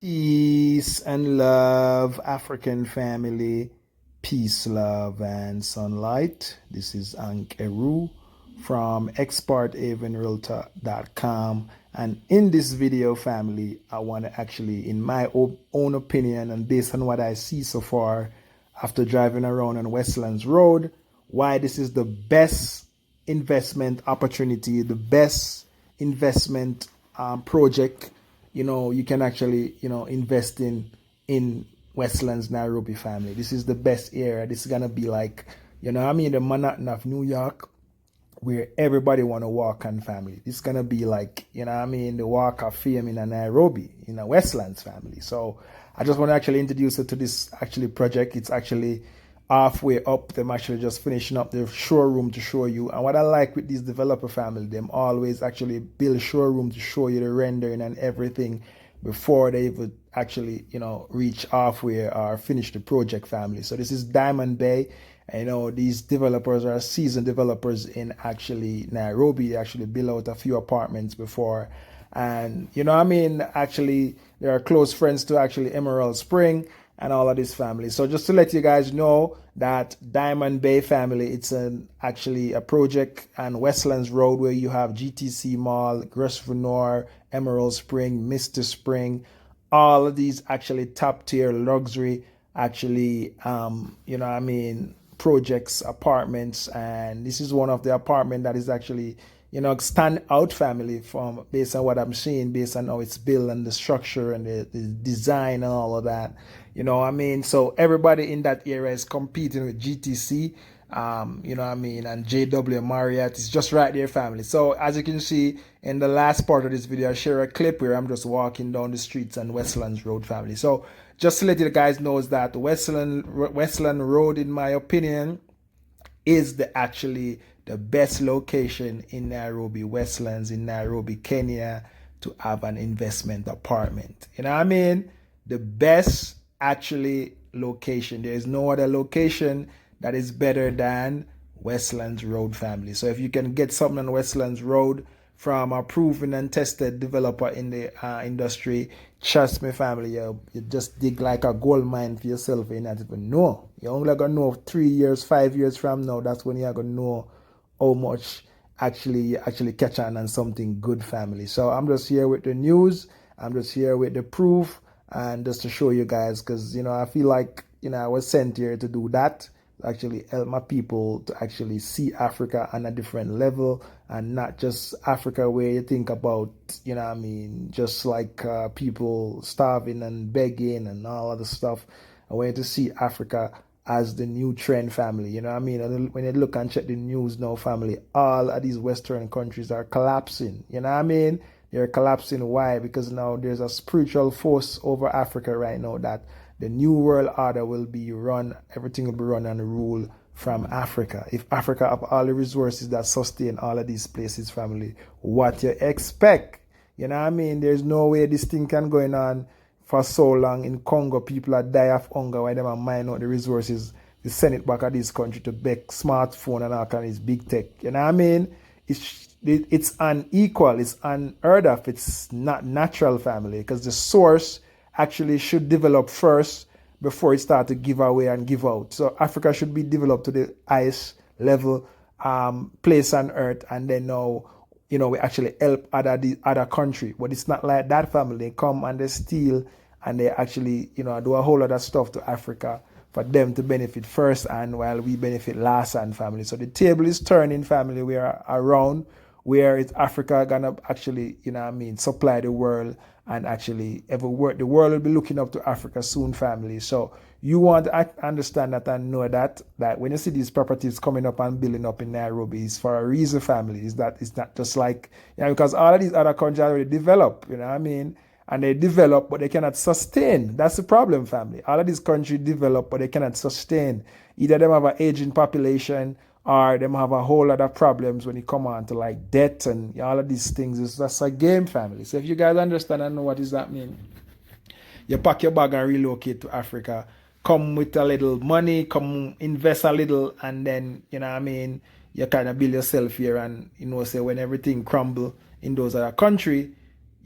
Peace and love, African family. Peace, love, and sunlight. This is Ankeru from experthavenrealtor.com. And in this video, family, I want to actually, in my own opinion and based on what I see so far after driving around on Westlands Road, why this is the best investment opportunity, the best investment project you can actually invest in Westlands Nairobi, family. This is the best area. This is gonna be like the Manhattan of New York, where everybody want to walk on, family. This is gonna be like the walk of fame in a Nairobi, in a Westlands, family. So I just want to actually introduce you to this actually project. It's actually halfway up. Them actually just finishing up the showroom to show you. And what I like with this developer family, them always actually build showroom to show you the rendering and everything before they would actually reach halfway or finish the project, family. So this is Diamond Bay. I know these developers are seasoned developers in actually Nairobi. They actually built out a few apartments before. And actually they are close friends to actually Emerald Spring and all of this, family. So just to let you guys know that Diamond Bay, family, it's actually a project on Westlands Road where you have GTC Mall, Grosvenor, Emerald Spring, Mr. Spring, all of these actually top tier luxury actually projects, apartments. And this is one of the apartment that is actually stand out, family, from based on what I'm seeing, based on how it's built and the structure and the design and all of that. So everybody in that area is competing with GTC, and JW Marriott is just right there, family. So as you can see in the last part of this video, I share a clip where I'm just walking down the streets on Westlands Road, family. So just to let you guys know is that Westland Road, in my opinion, is the best location in Nairobi, Westlands in Nairobi, Kenya, to have an investment apartment. The best actually location. There is no other location that is better than Westlands Road, family. So if you can get something on Westlands Road from a proven and tested developer in the industry, trust me, family, you just dig like a gold mine for yourself. You not even know. You're only gonna know 3 years, 5 years from now. That's when you're gonna know how much actually catch on something good, family. So I'm just here with the news. I'm just here with the proof, and just to show you guys, because I feel like I was sent here to do that, actually help my people to actually see Africa on a different level, and not just Africa where you think about just like people starving and begging and all other stuff. I want you to see Africa as the new trend, family. And when you look and check the news now, family, all of these Western countries are collapsing. They're collapsing. Why? Because now there's a spiritual force over Africa right now that the new world order will be run, everything will be run and ruled from Africa. If Africa have all the resources that sustain all of these places, family, what you expect? There's no way this thing can go on for so long. In Congo, people are die of hunger while them mine out the resources. They send it back at this country to beg smartphone and all kind of this big tech. It's unequal, it's unheard of, it's not natural, family, because the source actually should develop first before it start to give away and give out. So Africa should be developed to the highest level place on earth, and then now we actually help other country. But it's not like that, family. They come and they steal, and they actually do a whole lot of stuff to Africa for them to benefit first, and while we benefit last, and family. So the table is turning, family. We are around where it's Africa gonna actually supply the world, and actually the world will be looking up to Africa soon, family. So you want to understand that and know that when you see these properties coming up and building up in Nairobi, it's for a reason, family. Is that it's not just like because all of these other countries already develop, and they develop but they cannot sustain. That's the problem, family. All of these countries develop but they cannot sustain. Either them have an aging population, or them have a whole lot of problems when it come on to like debt and all of these things. It's just a game, family. So if you guys understand and know what does that mean, you pack your bag and relocate to Africa. Come with a little money, come invest a little, and then you kind of build yourself here. And say when everything crumble in those other country,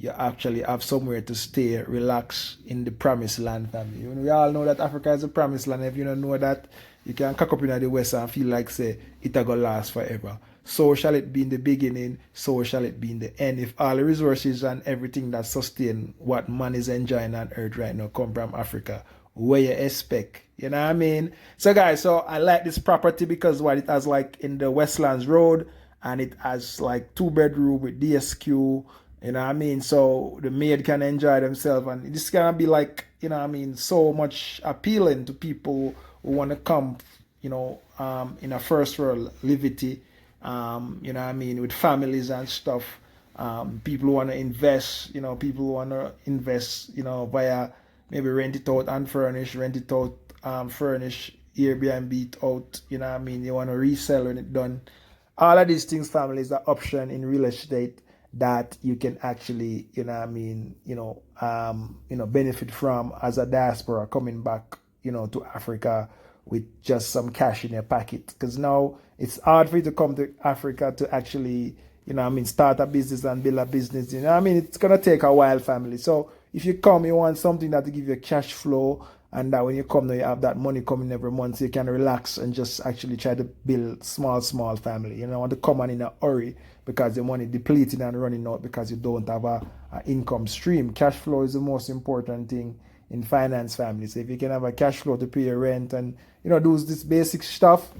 you actually have somewhere to stay, relax in the promised land, family. We all know that Africa is a promised land. If you don't know that, you can cock up in the West and feel like, say, it a go last forever. So shall it be in the beginning, so shall it be in the end. If all the resources and everything that sustain what man is enjoying on earth right now come from Africa, where you expect? You know what I mean? So guys, so I like this property because what it has like in the Westlands Road, and it has like 2 bedroom with DSQ. You know what I mean? So the maid can enjoy themselves, and this gonna be like, you know what I mean, so much appealing to people who want to come, in a first world livity, you know what I mean, with families and stuff. People who want to invest, people who want to invest, via maybe rent it out unfurnished, rent it out furnished, Airbnb it out, you know what I mean, you want to resell when it done. All of these things, family, is an option in real estate that you can actually, benefit from as a diaspora coming back, to Africa with just some cash in your pocket. Because now it's hard for you to come to Africa to actually, start a business and build a business. It's gonna take a while, family. So if you come, you want something that will give you cash flow, and that when you come now, you have that money coming every month, so you can relax and just actually try to build small family. You don't want to come on in a hurry because your money depleting and running out because you don't have a income stream. Cash flow is the most important thing in finance, family. So if you can have a cash flow to pay your rent and do this basic stuff,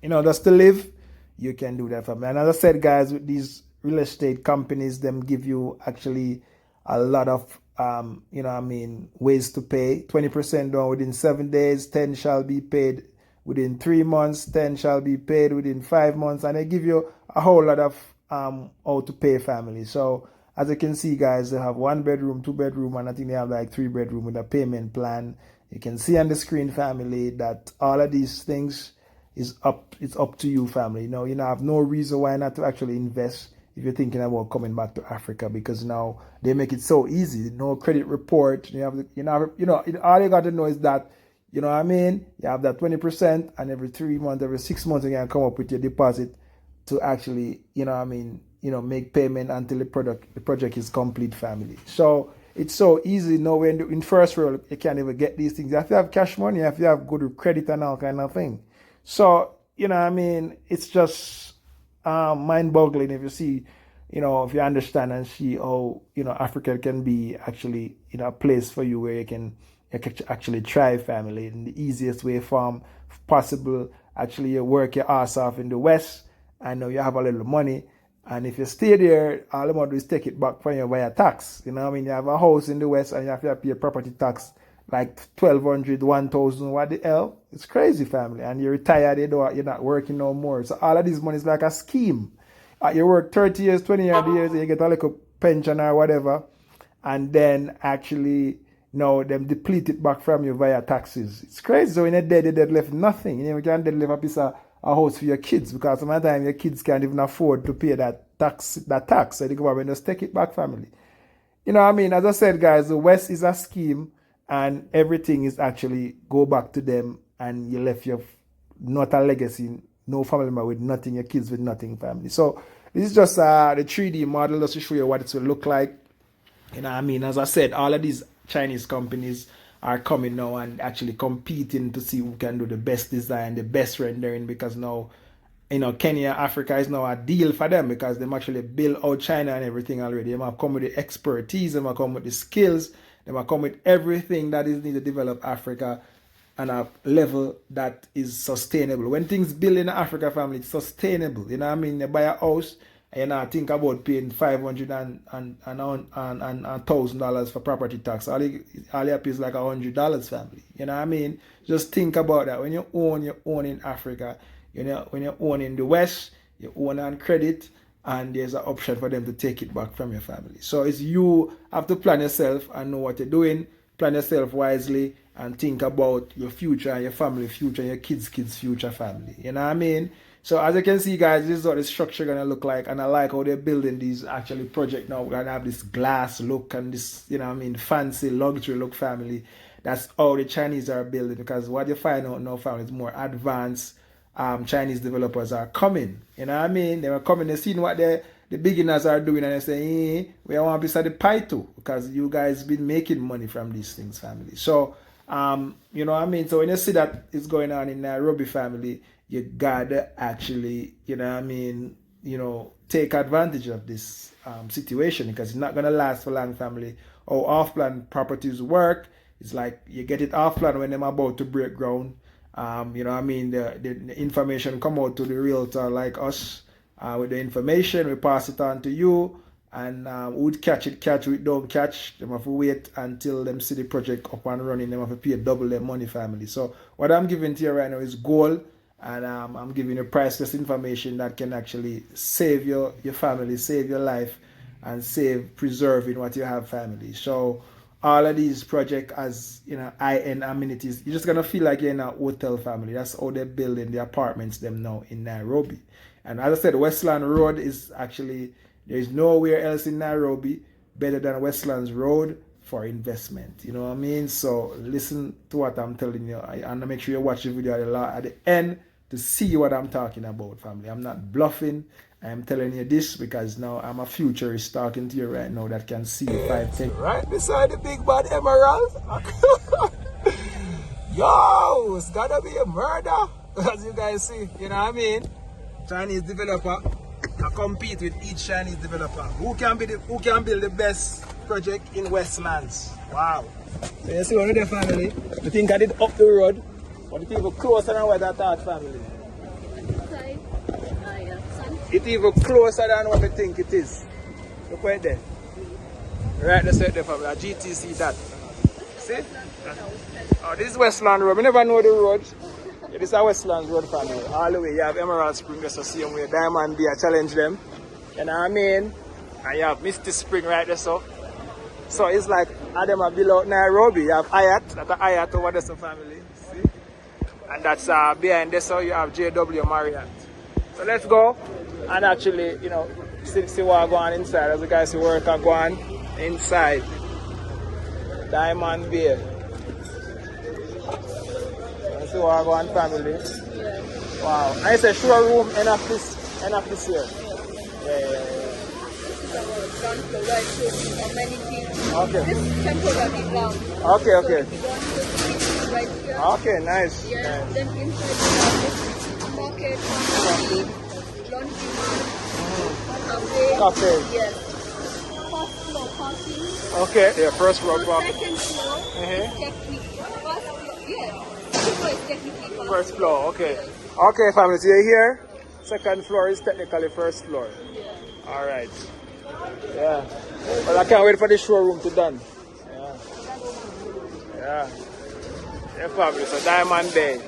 just to live, you can do that, family. And as I said, guys, with these real estate companies, them give you actually a lot of ways to pay. 20% down within 7 days, 10 shall be paid within 3 months, 10 shall be paid within 5 months, and they give you a whole lot of how to pay, family. So as you can see, guys, they have 1 bedroom, 2 bedroom, and I think they have like 3 bedroom with a payment plan. You can see on the screen, family, that all of these things it's up to you, family. You have no reason why not to actually invest if you're thinking about coming back to Africa, because now they make it so easy. No credit report. All you got to know is that, you know what I mean, you have that 20%, and every 3 months, every 6 months, you can come up with your deposit to actually, make payment until the project is complete, family. So it's so easy. Now, when in first world, you can't even get these things. You have to have cash money, you have to have good credit and all kind of thing. So, it's just mind-boggling if you see, if you understand and see how, Africa can be actually, a place for you where you can actually thrive, family, in the easiest way form possible. Actually, you work your ass off in the West. I know you have a little money, and if you stay there, all you want to do is take it back from you via tax. You have a house in the West, and you have to pay property tax like 1,200, 1,000. What the hell? It's crazy, family. And you're retired, you're not working no more. So all of this money is like a scheme. You work 30 years, 20 years, and you get a little pension or whatever, and then actually, them deplete it back from you via taxes. It's crazy. So when you're dead, left nothing. You can't dead left a piece of a house for your kids, because sometimes your kids can't even afford to pay that tax. So the government just take it back, family. As I said, guys, the West is a scheme, and everything is actually go back to them, and you left your not a legacy, no family member with nothing, your kids with nothing, family. So this is just the 3D model just to show you what it will look like. As I said, all of these Chinese companies are coming now and actually competing to see who can do the best design, the best rendering, because now, Kenya, Africa is now a deal for them, because them actually build out China and everything already. They might come with the expertise, they might come with the skills, they might come with everything that is needed to develop Africa on a level that is sustainable. When things build in Africa, family, it's sustainable. You buy a house, and you think about paying $500 and $1,000 for property tax. All you pay is like $100, family. Just think about that. When you own in Africa. When you own in the West, you own on credit, and there's an option for them to take it back from your family. So it's you have to plan yourself and know what you're doing, plan yourself wisely, and think about your future and your family future and your kids' future, family. So as you can see, guys, this is what the structure gonna look like, and I like how they're building these actually project now. We're gonna have this glass look and this, fancy luxury look, family. That's how the Chinese are building, because what you find out now, family, is more advanced. Chinese developers are coming. They were coming. They've seen what the beginners are doing, and they say, we want a piece of the pie too, because you guys been making money from these things, family. So, you know what I mean? So when you see that it's going on in Nairobi, family, you gotta actually, you know what I mean, take advantage of this situation, because it's not gonna last for long, family. How off-plan properties work, it's like you get it off-plan when they're about to break ground. You know what I mean? The information come out to the realtor like us. With the information, we pass it on to you, and would catch it, don't catch. Them have to wait until them see the project up and running. Them have to pay double their money, family. So what I'm giving to you right now is gold, and I'm giving you priceless information that can actually save your family, save your life, and save preserving what you have, family. So all of these projects as high-end amenities, you're just gonna feel like you're in a hotel, family. That's how they're building the apartments them now in Nairobi. And as I said, Westland Road is actually, there's nowhere else in Nairobi better than Westlands Road for investment. You know what I mean? So listen to what I'm telling you, and make sure you watch the video at the end to see what I'm talking about, family. I'm not bluffing. I'm telling you this because now I'm a futurist talking to you right now that can see 5, 10. Right beside the big bad emerald. Yo, it's gotta be a murder. As you guys see, you know what I mean? Chinese developer compete with each Chinese developer. Who can build the best project in Westlands? Wow. So you see one of the family, you think I did up the road, but it's even closer than what I thought, family. It's even closer than what we think it is. Look right there. Right, let's say the family, a GTC that. See? Oh, this is Westland Road. We never know the road. Yeah, this is a Westlands Road, family. All the way, you have Emerald Spring, just the same way. Diamond Bay, I challenge them. You know what I mean? And you have Misty Spring right there, so. So it's like, them are below Nairobi. You have Ayat, that's a Ayat over there, so family. See? And that's behind there, so you have JW Marriott. So let's go and actually, see what going on inside. As you guys see work going inside Diamond Bay. See what go on, family. Yeah. Wow. And it's a showroom end of this year. Yeah. Okay. This temporary ground. Okay. Okay, nice. Yeah. Nice. Then inside market, laundry, cafe. Yes. First floor parking. Okay. Yeah. First floor parking. Second floor. Technique. First floor, okay. Okay, family, so you're here. Second floor is technically first floor. Alright. Yeah. Well, I can't wait for the showroom to done. Yeah. Yeah, family, so Diamond Bay.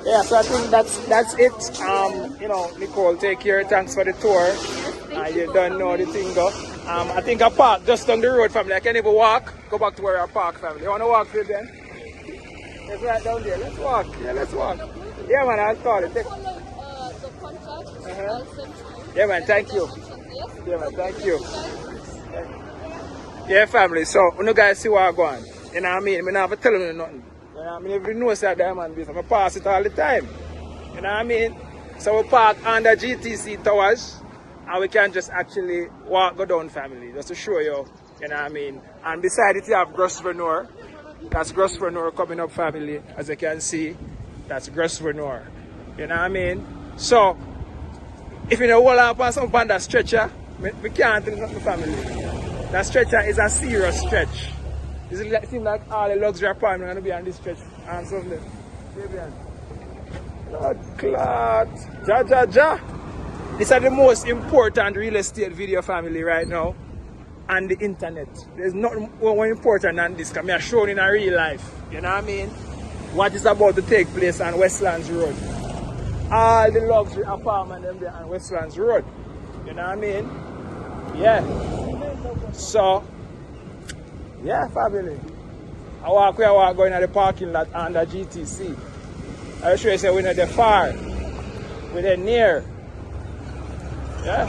Yeah, so I think that's it. Nicole, take care. Thanks for the tour. You don't know the thing though. I think I park just down the road, family. I can't even walk. Go back to where I park, family. You want to walk through then? It's right down there. Let's walk. Yeah, let's walk. Yeah, man, I'll call it. The contact. Yeah, man, thank you. Yeah, man, thank you. Yeah, family. So, when you guys see what I'm going, you know what I mean? I don't have to tell them nothing. You know what I mean? If you know that Diamond business, I pass it all the time. You know what I mean? So, we park under GTC Towers, and we can just actually go down, family, just to show you, you know what I mean? And beside it, you have Grosvenor. That's Grosvenor coming up, family. As you can see, that's Grosvenor. You know what I mean? So, if you know what happens something on that stretcher, we can't tell the family. That stretcher is a serious stretch. It seems like all the luxury apartments are going to be on this stretch and something. Lord Clot. Ja. These are the most important real estate video, family, right now. And the internet. There's nothing more important than this, because I'm showing in a real life. You know what I mean? What is about to take place on Westlands Road. All the luxury apartments there on Westlands Road. You know what I mean? Yeah. So, yeah, family. I walk going to the parking lot under GTC. I show you say we're not there far. We're there near. Yeah.